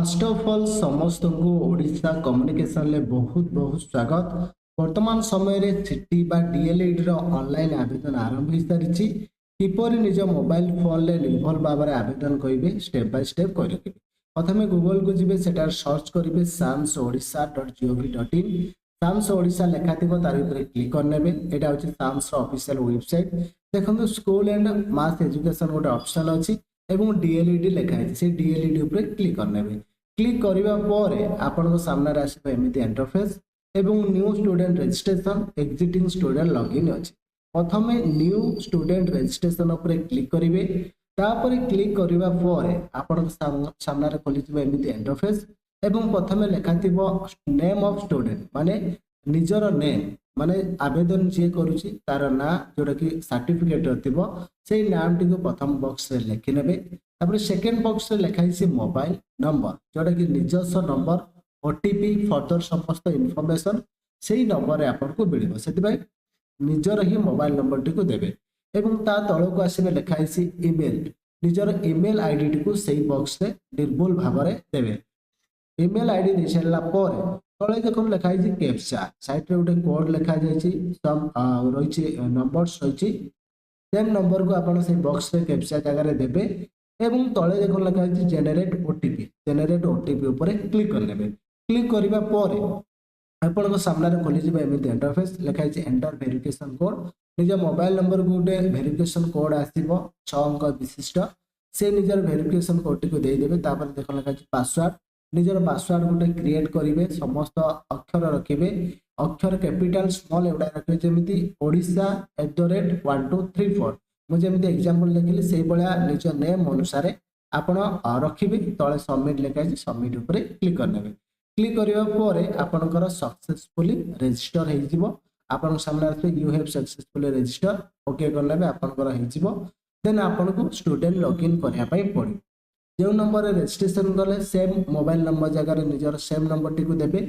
First of all समस्त को Odisha communication ले बहुत बहुत स्वागत। वर्तमान समय रे सिटी बा डीएलएड रो ऑनलाइन आवेदन आरंभ हो सारी किपर निज मोबाइल फोन ले निर्भर भाव में आवेदन करेंगे स्टेप बाय स्टेप करेंगे। प्रथम गूगल को जी से सर्च करेंगे samsodisha.gov.in साम्स ओडिशा लेखा थी तार क्लिक करने यहाँ हूँ साम्स ऑफिशियल वेबसाइट। देखो स्कूल एंड मास एजुकेशन गोटे ऑप्शन अच्छी एवं डीएलईडी लिखाई से डीएलईडी ऊपर क्लिक करने क्लिक करबा परे आपन सामने आसबो एमिति इंटरफेस एवं new student registration exiting student login अछि। प्रथमे न्यू स्टूडेंट रजिस्ट्रेशन ऊपर क्लिक करिवे तापर क्लिक करबा परे आपन सामने खोली जिवो एमिति इंटरफेस एवं प्रथमे लिखा थिबो नेम ऑफ स्टूडेंट माने निजर नेम माने आवेदन जे करूची तार ना जोटा कि सर्टिफिकेट रथिबो सेही नाम टिको प्रथम बॉक्स रे लिखि नेबे। तापर सेकंड बॉक्स रे लिखाई से मोबाइल नंबर जोटा कि निजस्व नंबर ओटीपी फर्दर समस्त इनफॉरमेशन सेही नंबर रे आपन को मिलिबो सेति भाई निजर ही मोबाइल नंबर टिको देबे एवं ता तळ को आसीबे लिखाई से ईमेल निजर ईमेल आईडी टिको सेही बॉक्स रे निर्भुल भाव रे देबे। ईमेल आईडी दे सारा पर तले देखो लिखाई कैप्चा साइट रे गोटे कोड लिखा जायछि सब रहिछि नंबर्स रहिछि देन नंबर को आपण से बॉक्स रे कैप्चा जगह रे देबे एवं तले देखो लिखा जायछि जेनेरेट ओटीपी ऊपर क्लिक कर लेबे। क्लिक करिबा पर आपण को सामने रे खोली जिबे एमिति इंटरफेस लिखा जायछि एंटर वेरिफिकेशन कोड निज मोबाइल नंबर को गोटे वेरिफिकेशन कोड आसीबो 6 अंक विशिष्ट से निजर वेरिफिकेशन कोड को दे देबे। तापर देखो लिखा जायछि पासवर्ड निजर पासवर्ड गोटे क्रिएट करेंगे समस्त अक्षर रखिए अक्षर कैपिटल स्मॉल एवढा रखिए जमीती ओडिशा @1234 मुझे एग्जांपल देखिली से भाया निज नेम अनुसार आपण रखिए तले सबमिट लिखा सबमिट ऊपर क्लिक करने क्लिक करबा परे आपनकर सक्सेसफुली रजिस्टर हो जिवो आपन सामने आसे you have successfully register okay करले आपनकर हो जिवो देन आपन को स्टूडेंट लॉगिन करया पई पड़ी जो नंबर रजिस्ट्रेशन कले सेम मोबाइल नंबर जगह निजर सेम नंबर टी को देबे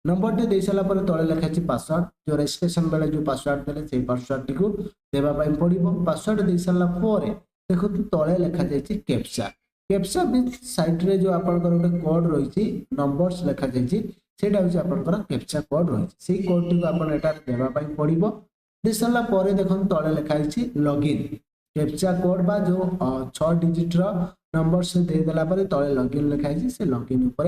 नंबर टी दे साला पर तळे लिखाछि पासवर्ड जो रजिस्ट्रेशन बेले जो पासवर्ड देले सेही पासवर्ड टी को देबा पई पड़िबो। पासवर्ड दे साला पर देखो तळे लिखा जायछि कैप्चा भी साइट रे जो आपनकर गोटे कोड रहिछि नंबर्स लिखा जायछि सेटा होछि आपनकर कैप्चा कोड रहिछि सेही कोड टी को आपन एटा देबा पई पड़िबो। दे साला पर देखो तळे लिखा जायछि लॉगिन कैप्चा कोड बा जो 6 डिजिट रो नंबर से दे देला पर तळे लॉगिन लिखाई से लॉगिन ऊपर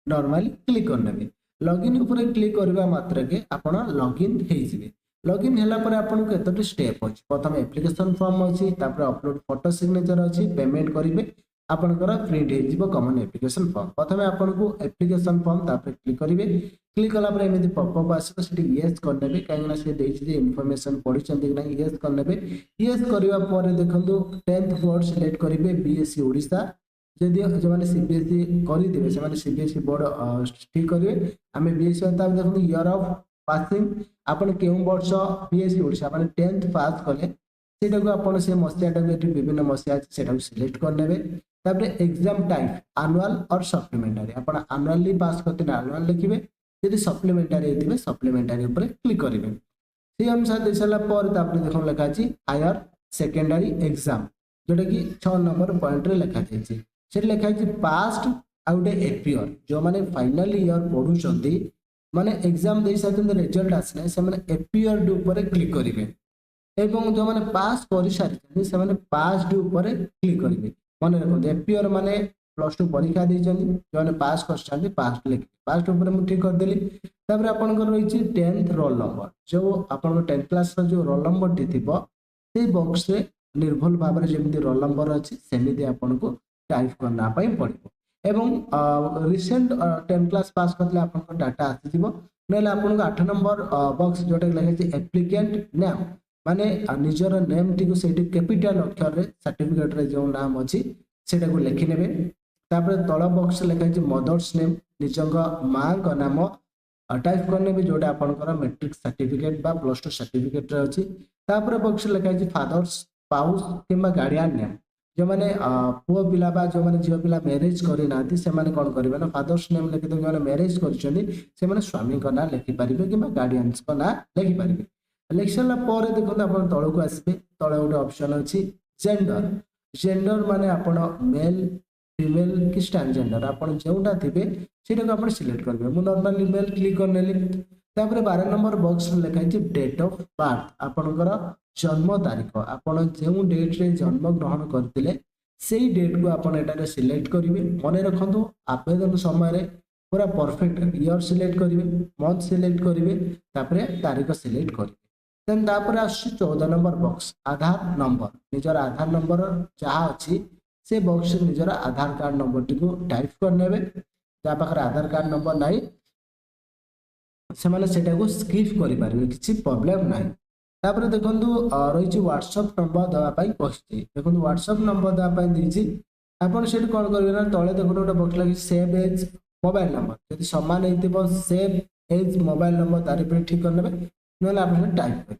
नॉर्मली क्लिक करनेबे। लॉगिन ऊपर क्लिक करबा मात्र के आपण लॉगिन हे जिवे। लॉगिन हैला पर आपण को एतटी स्टेप अछि प्रथम एप्लिकेशन फॉर्म अछि तापर अपलोड फोटो सिग्नेचर अछि पेमेंट करिवे आपनकर प्रिंट हे जिवो कॉमन एप्लिकेशन फॉर्म। प्रथम आपण को एप्लिकेशन फॉर्म तापर क्लिक करिवे क्लिक कला पर एमिति पॉपअप आसीबो सेठी यस करनेबे काहेना से देछि जे इन्फॉर्मेशन पढिचंती कि नाही यस करनेबे। यस करबा पर देखंतु 10th बोर्ड सिलेक्ट करिवे बीएससी ओडिशा जदि जो माने सीबीएसई करि देबे से माने सीबीएसई बोर्ड ठीक करिवे आमे बीएससी ताप देखंतु ईयर ऑफ पासिंग आपण केउ वर्ष बीएससी ओडिशा माने 10th पास कले सेटा को आपण से मसियाटा को विभिन्न मसिया सेटा को सिलेक्ट करनेबे। तापर एग्जाम टाइप एनुअल और सप्लीमेंटरी आपण एनुअली पास करते एनुअल लिखिबे यदि सप्लीमेंटरी हेतिबे सप्लीमेंटरी ऊपर क्लिक करिवे से अनुसार दे साला पर तापर देखो लिखा अछि हायर सेकेंडरी एग्जाम जोटा कि 6 नंबर पॉइंट रे लिखा जायछि से लिखा अछि पास्ट आउट एपियर जो माने फाइनल ईयर पढुचंदी माने एग्जाम दे साथन रिजल्ट आसने से माने एपियर ऊपर क्लिक करिवे एवं जो माने पास करि सारि से माने पास ऊपर क्लिक करिवे। माने रखो एपियर माने +2 परीक्षा दैछंती जो माने पास करछंती पास लिख पास ऊपर मु ठीक कर देली। तापर आपनकर रहिछि 10th रोल नंबर जो आपन 10th क्लास रो जो रोल नंबर टी थिबो से बॉक्स रे निर्भुल भाव रे जेमिति रोल नंबर अछि सेमिति आपन को टाइप करना पई पड़िबो एवं रिसेंट 10th क्लास पास करले आपन को डाटा आसी जिवो नेला आपन को 8 नंबर बॉक्स जोटा लिखा छै एप्लिकेंट नेम माने निजर नेम टी को सेठी कैपिटल अक्षर रे सर्टिफिकेट रे जो नाम अछि सेटा को लिखि नेबे। तापर तळ बॉक्स लिखा छै मदर्स नेम निजंग मां का नाम टाइप करने भी जोटा आपनकर मैट्रिक सर्टिफिकेट बा +2 सर्टिफिकेट रे अछि। तापर बॉक्स लिखा छै फादर्स स्पाउस किबा गार्डियन नेम जो माने पुओ पिला बा जो माने जियो पिला मैरिज करि नाथि से माने कोन करिवे ना फादर्स नेम लिखि दे माने मैरिज करछनी से माने स्वामी का नाम लिखि परिबे किबा गार्डियंस का नाम लिखि परिबे। इलेक्शन पर देखो अपन तळ को आसीबे तळ गोटे ऑप्शन अछि जेंडर माने आपण मेल फीमेल कि ट्रांसजेंडर आपण जोटा थिबे सेटा को आपण सिलेक्ट करबे। मु नॉर्मली मेल क्लिक करनेली। तापर 12 नंबर बॉक्स में लिखा है डेट ऑफ बर्थ आपनकर जन्म तारीख आपण जो डेट रे जन्म ग्रहण करथिले सेही डेट को आपण एटारे सिलेक्ट करिवे। मने रखंतु आवेदन समय रे पूरा परफेक्ट ईयर सिलेक्ट करिवे, मंथ सिलेक्ट करिवे, तापर तारीख सिलेक्ट करिवे। देन तापर आसी 14 नंबर बॉक्स आधार नंबर निजर आधार नंबर जहाँ अच्छी से बॉक्स निजर आधार कार्ड नंबर टी को टाइप करनेबे। जहाँ पाखरे आधार कार्ड नंबर नाही से माने सेटा को स्किप करि पारिबे, किछि प्रॉब्लम नाही। तापर देखंतु रहिछि व्हाट्सएप नंबर दवा पई कहछि। देखंतु व्हाट्सएप नंबर दवा पई दिछि आपण सेट कोन करबे ना तळे देखंतु गोटे बॉक्स लागि सेव एज मोबाइल नंबर यदि समान हेतिबो सेव एज मोबाइल नंबर तारि पर ठीक करनेबे नले आपण टाइप कर।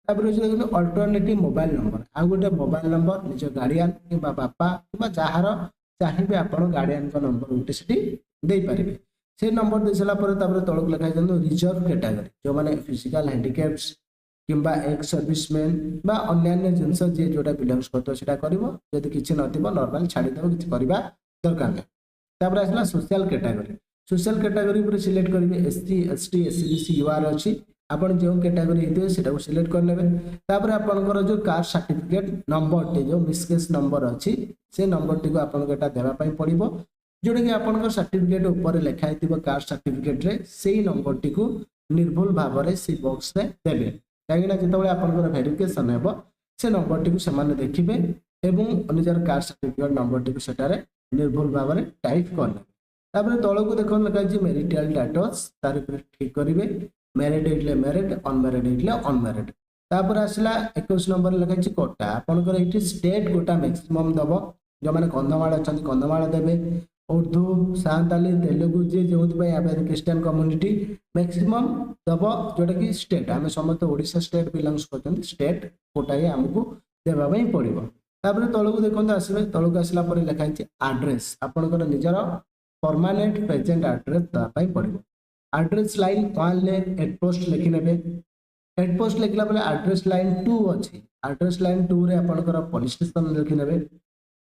तापर देखो अल्टरनेटिव मोबाइल नंबर आ गोटे मोबाइल नंबर निज गार्डियन कि बापा कि जहाँ चाहिए आपण गार्डियन का नंबर गोटे से दे पारे। से नंबर दे सारा तलक लिखाई दिखाई रिजर्व कैटेगरी जो मैंने फिजिकल हैंडिकैप्स किंबा एक्स सर्विसमैन बा अन्य जिनस जी जोटा बिलोंग्स करता कर किसी नॉर्मल छाड़देव किसी करवा दरकार नहीं। तापर आसला social category. Social category select करेंगे एससी एसटी एससीबीसी यूआर अच्छी आपण जो कैटेगरी होते सेटा सिलेक्ट कर लेबे। तापर आपनकर जो कास्ट सर्टिफिकेट नंबर टे जो मिसकेस नंबर अच्छी से नंबर टी को आपन एटा देबा पई पड़िबो जोटा कि आपनकर सर्टिफिकेट ऊपर लिखा हितिबो कास्ट सर्टिफिकेट रे सेही नंबर टी को निर्भुल भाव रे सी बॉक्स रे देबे। काहेकि जेतबे आपनकर वेरिफिकेशन हेबो से नंबर टी को समान देखिबे एवं निजर कास्ट सर्टिफिकेट नंबर टी को सेटारे निर्भुल भाव रे टाइप करने। तापर तळको देखो लिखा छि मैरिटल स्टेटस तार ऊपर ठीक करिवे। मैरिड हेतले मैरिड अनमैरिड हेतले अनमैरिड। तापर आसला 21 नंबर लिखा छि कोटा आपनकर एठी स्टेट कोटा मैक्सिमम दबो जो माने कंधमाल अछन कंधमाल देबे। उर्दू सांताली तेलुगु जे जोंति पय आबे क्रिश्चियन कम्युनिटी मैक्सिमम दबो जोटा कि स्टेट आमे समस्त ओडिशा स्टेट बिलोंग्स करतन स्टेट कोटा ये हमकु देबा पय पड़िबो। तापर तळको देखंत आसीबे तळको आसला पर लिखा छि एड्रेस आपनकर निजर परमानेंट प्रेजेंट एड्रेस दा पय पड़िबो। एड्रेस लाइन 1 ले हेड पोस्ट लिखि नेबे। हेड पोस्ट लिखला बेले एड्रेस लाइन 2 अछि एड्रेस लाइन 2 रे आपनकर पुलिस स्टेशन लिखि नेबे।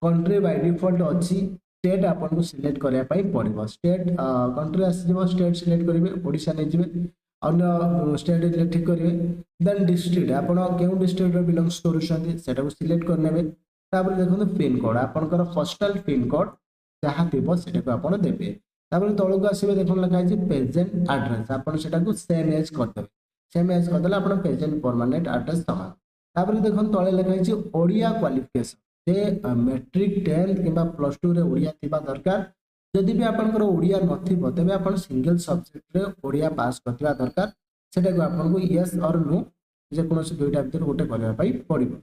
कंट्री बाय डिफॉल्ट अछि स्टेट आपन को सिलेक्ट करया पई पड़िबो। स्टेट कंट्री आसीबो स्टेट सिलेक्ट करिवे ओडिशा नै जिवे अन्य स्टेट रे ठीक करिवे। देन डिस्ट्रिक्ट आपन केउ डिस्ट्रिक्ट रे बिलोंग्स करूछन्ती सेटा को सिलेक्ट कर नेबे। तापर देखो पिन कोड आपनकर पोस्टल पिन कोड जहाँ थिबो सेटा को आपन देबे। तापर तळको आसीबे देखन लिखा छि प्रेजेंट एड्रेस आपन सेटा को सेम एज कर देबे। सेम एज कर देला आपन प्रेजेंट परमानेंट एड्रेस समान। तापर देखन तळे लिखा छि ओडिया क्वालिफिकेशन जे मैट्रिक 10 किबा प्लस 2 रे ओडिया थिबा दरकार। जदि भी आपनकर ओडिया नथिबो तबे आपन सिंगल सब्जेक्ट रे ओडिया पास करथिबा दरकार। सेटा को आपन को यस और नो जे कोनोसी दुईटा भीतर गोटे करबा पई पड़िबो।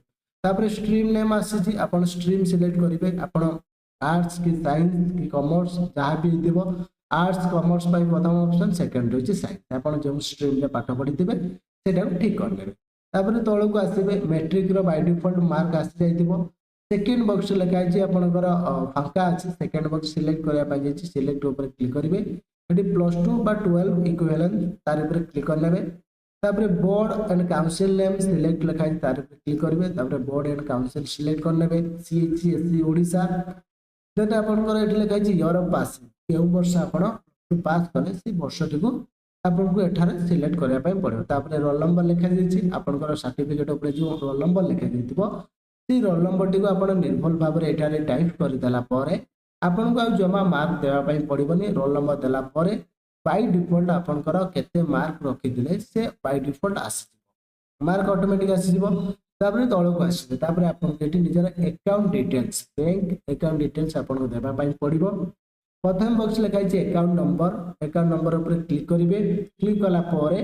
तापर स्ट्रीम नेम आसी छि आपन स्ट्रीम सिलेक्ट करिवे। आपन आर्ट्स की साइंस की कॉमर्स जहाँ भी दिबो आर्ट्स कॉमर्स पाई प्रथम ऑप्शन सेकंड होची साइंस आपन जो स्ट्रीम रे पाठ पढिथिबे सेटा ठीक कर लेबे। तापर तळको आसीबे मैट्रिक रो बाय डिफॉल्ट मार्क आसी जाइतिबो। सेकंड बॉक्स लिखाइ छि आपनकर फांका अछि सेकंड बॉक्स सिलेक्ट करया पाई जाइछि सिलेक्ट ऊपर क्लिक करिवे। एटी +2 बा 12 इक्विवेलेंट तार ऊपर क्लिक कर लेबे। तापर board and council name select लिखाइ तार ऊपर क्लिक करिवे। तापर बोर्ड एंड काउंसिल सिलेक्ट कर लेबे सीएचसी ओडिशा। देन आपनकर एठी लिखाइ छि ईयर ऑफ पास केउ वर्ष आपण पास कले से वर्षटी को आपन को एठारे सिलेक्ट करया पय पड़ो। तापर रोल नंबर लिखा दिछि आपनकर सर्टिफिकेट ऊपर जो रोल नंबर लिखा दिथिबो से रोल नंबर टी को आपण निर्भुल भाव रे एठारे टाइप कर देला परे आपन को जमा मार्क देवा पय पड़िबोनी। रोल नंबर देला परे बाय डिफॉल्ट आपनकर केते मार्क रखि दिले से बाय डिफॉल्ट आसी मार्क ऑटोमेटिक आसी जिवो। तापर तळको आसी तापर आपन केटी निजर account details bank account details आपन को देबा पय पड़िबो। प्रथम बॉक्स लिखाइ छि अकाउंट नंबर ऊपर क्लिक करिवे। क्लिक कला परे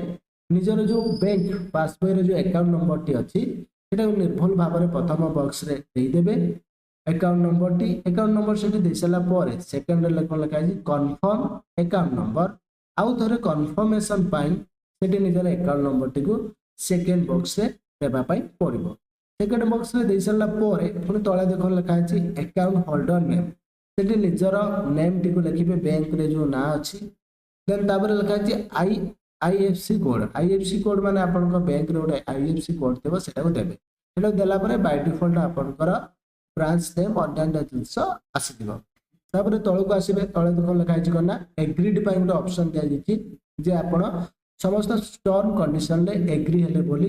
निजर जो बैंक पासबुक रे जो अकाउंट नंबर टी अछि सेटा को निर्भुल भाव रे प्रथम बॉक्स रे दे देबे। अकाउंट नंबर से दे सला परे सेकंड रे लिखाइ छि कंफर्म अकाउंट नंबर आउ थरे कंफर्मेशन पाई सेटी निजर अकाउंट नंबर टी को सेकंड बॉक्स रे देबा पई पड़िबो। सेकंड बॉक्स रे दे सला परे पुनी तळे देखो लिखाइ छि अकाउंट होल्डर नेम सेटी निजर नेम टी को लिखिबे बैंक रे जो ना अछि। देन तापर लिखाइ छि आईएफसी कोड माने आपन बैंक रे गोटे आईएफसी कोड देबो सेटा को देबे। सेटा देला परे बाय डिफॉल्ट आपनकर ब्रांच नेम अन्य जिंस आसी दिबो। तापर तळକୁ आसीबे तळे देखो लिखा है कोना एग्रीड पई गोटे ऑप्शन दिया जायछि जे आपण समस्त टर्म कंडीशन ले एग्री हेले बोली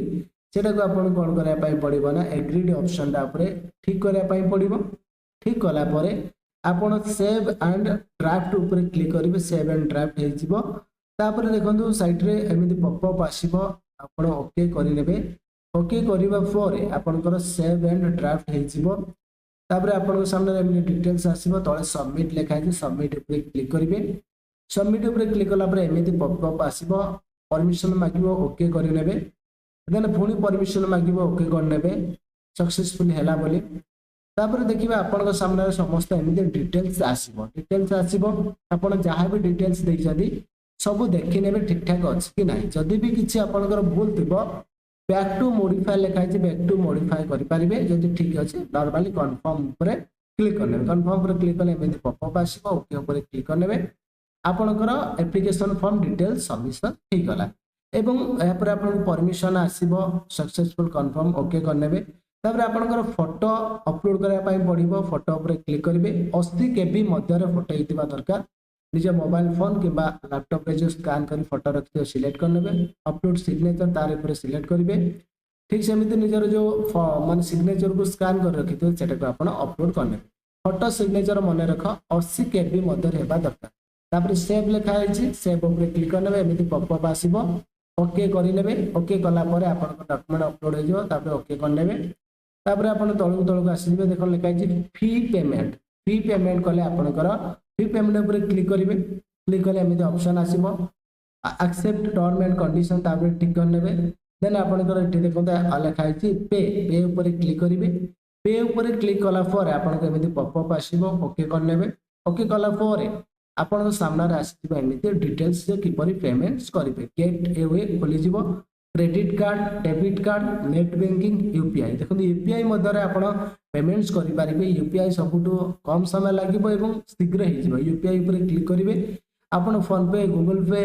सेटा को आपण कोन करया पई पड़िबो ना एग्रीड ऑप्शन दा ऊपर ठीक करया पई पड़िबो ठीक कला परे आपण सेव एंड ड्राफ्ट ऊपर क्लिक करिवे सेव एंड ड्राफ्ट हे जिवो तापर देखंतु साइड रे एमिति पॉपअप आसीबो आपण ओके करि लेबे ओके करिवा परे आपनकर सेव एंड ड्राफ्ट हे जिवो तापर आपन सामने एमिति डिटेल्स आसीबो तळे सबमिट लिखा है सबमिट ऊपर क्लिक करिवे सबमिट ऊपर क्लिक कला परे एमिति पॉपअप आसीबो परमिशन मागिबो ओके करि लेबे देन पुणी परमिशन मागिबो ओके कर नेबे सक्सेसफुल हैला बोली तापर देखिबा आपन सामने समस्त एमिति डिटेल्स आसीबो आपन जहां भी डिटेल्स देइ जदी सब देखि नेबे ठीक ठाक अछि कि नाही जदी भी किछि आपनकर भूल थिबो बैक टू मॉडिफाई लिखा है बैक टू मॉडिफाई करि परिबे जदी ठीक अछि नॉर्मली कंफर्म ऊपर क्लिक कर नेबे कंफर्म ऊपर क्लिक करले एमिति पॉपअप आसीबो ओके ऊपर क्लिक कर नेबे आपनकर एप्लिकेशन फॉर्म डिटेल्स सबमिशन ठीक होला एवं यहाँ पर आपन परमिशन आसीबो सक्सेसफुल कंफर्म ओके कर नेबे तापर आपनकर फोटो अपलोड करया पई पड़िबो फोटो ऊपर क्लिक करिवे 80 केबी मध्य रे फोटो हितिबा दरकार निज मोबाइल फोन किबा लैपटॉप रे जो स्कैन करी फोटो रखियो सिलेक्ट कर नेबे अपलोड सिग्नेचर तार ऊपर सिलेक्ट करिवे ठीक सेमिति निजर जो माने सिग्नेचर को स्कैन कर रखितो सेटा को आपन अपलोड कर नेबे फोटो सिग्नेचर मने रख 80 केबी मध्य रे हेबा दरकार तापर सेव लिखा है सेव ऊपर क्लिक कर नेबे एमिति पॉपअप आसीबो ओके करि नेबे ओके कला परे आपन डॉक्यूमेंट अपलोड हो जो तापर ओके कर नेबे तापर आपन तळକୁ आसीबे देखो लिखा है फी पेमेंट कले आपनकर फी पेमेंट ऊपर क्लिक करिवे क्लिक कले एमिति ऑप्शन आसीबो एक्सेप्ट टर्म एंड कंडीशन तापर ठीक कर नेबे देन आपनकर एठी देखो लिखा है पे ऊपर क्लिक करिवे पे ऊपर क्लिक कला परे आपन एमिति पॉपअप आसीबो ओके कर नेबे ओके कला परे आपन सामने आसीबो एमिति डिटेल्स जे किपरि पेमेंट्स करिवे गेट ए वे खोली जिवो credit card debit card net banking UPI देखो यूपीआई मध्य आपण पेमेंट्स करि पारिबे यूपीआई सबुटो कम समय लागिबो एवं शीघ्र हे जिवो यूपीआई ऊपर क्लिक करिवे आपण फोन पे गूगल पे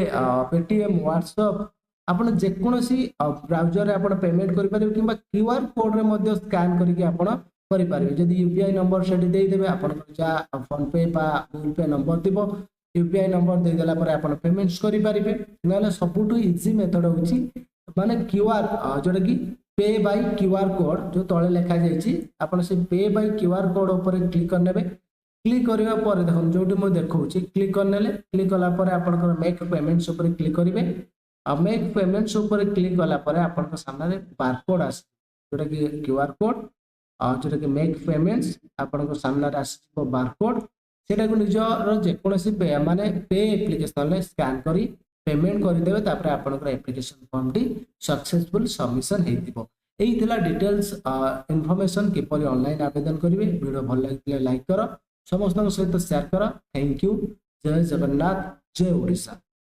पेटीएम व्हाट्सएप आपण जे कोनोसी ब्राउजर रे आपण पेमेंट करि पारिबे किबा क्यूआर कोड रे मध्य स्कैन करिके आपण करि पारिबे जदी यूपीआई नंबर सेठी देइ देबे आपण जा फोन पे बा गूगल पे नंबर दिबो यूपीआई नंबर दे देला पर आपण पेमेंट्स करि पारिबे नले सबुटो इजी मेथड होची माने क्यूआर जोटा कि पे बाय क्यूआर कोड जो तळे लिखा जायछि आपण से पे बाय क्यूआर कोड ऊपर क्लिक कर नेबे क्लिक करबा पर देखन जोटी म देखौछि क्लिक कर नेले क्लिक कला पर आपण को मेक पेमेंट्स ऊपर क्लिक करिवे आ मेक पेमेंट्स ऊपर क्लिक कला पर आपण को सामने बारकोड आस जोटा कि क्यूआर कोड जोटा कि मेक पेमेंट्स आपण को सामने आसो बारकोड सेटा को निजर जे कोनोसी माने पे एप्लिकेशन ले स्कैन करी पेमेंट कर देबे तापर आपनकर एप्लिकेशन फॉर्म टी सक्सेसफुल सबमिशन हेतिबो एही थिला डिटेल्स इन्फॉर्मेशन किपरि ऑनलाइन आवेदन करिवे वीडियो भल लागिले लाइक करो समस्त सहित शेयर करो थैंक यू जय जगन्नाथ जय ओडिशा।